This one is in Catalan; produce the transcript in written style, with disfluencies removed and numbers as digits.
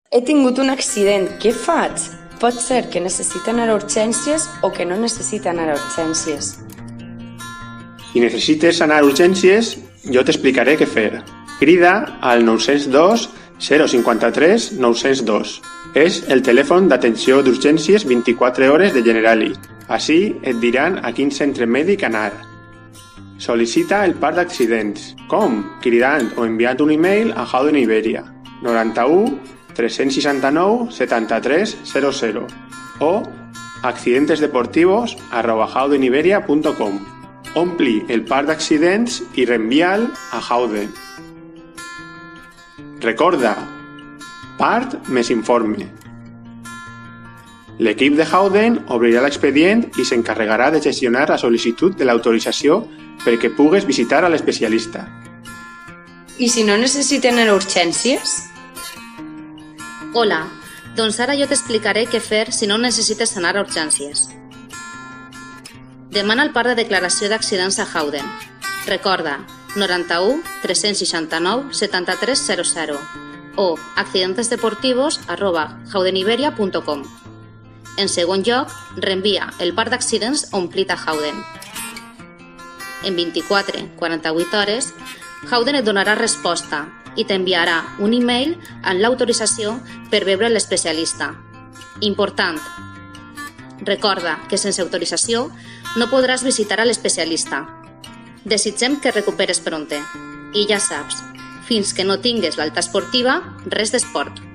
He tingut un accident, què faig? Pot ser que necessiten anar a urgències o que no necessiten anar a urgències. Si necessites anar a urgències, jo t'explicaré què fer. Crida al 902 053 902. És el telèfon d'atenció d'urgències 24 hores de Generali. Així et diran a quin centre mèdic anar. Sol·licita el part d'accidents. Com? Cridant o enviant un email a Howden Iberia 91 369 73 00 o accidentesdeportivos@howdeniberia.com. Ompli el part d'accidents i reenvia'l a Howden. Recorda, part més informe. L'equip de Howden obrirà l'expedient i s'encarregarà de gestionar la sol·licitud de l'autorització perquè pugues visitar a l'especialista. I si no necessiten anar a urgències? Hola, doncs ara jo t'explicaré què fer si no necessites anar a urgències. Demana el part de declaració d'accidents a Howden. Recorda, 91 369 73 00 o accidentesdeportivos@howdeniberia.com. En segon lloc, reenvia el part d'accidents omplit a Howden. En 24-48 hores, Howden et donarà resposta i t'enviarà un email amb l'autorització per veure l'especialista. Important! Recorda que sense autorització no podràs visitar a l'especialista. Desitgem que recuperes prompte. I ja saps, fins que no tingues l'alta esportiva, res d'esport.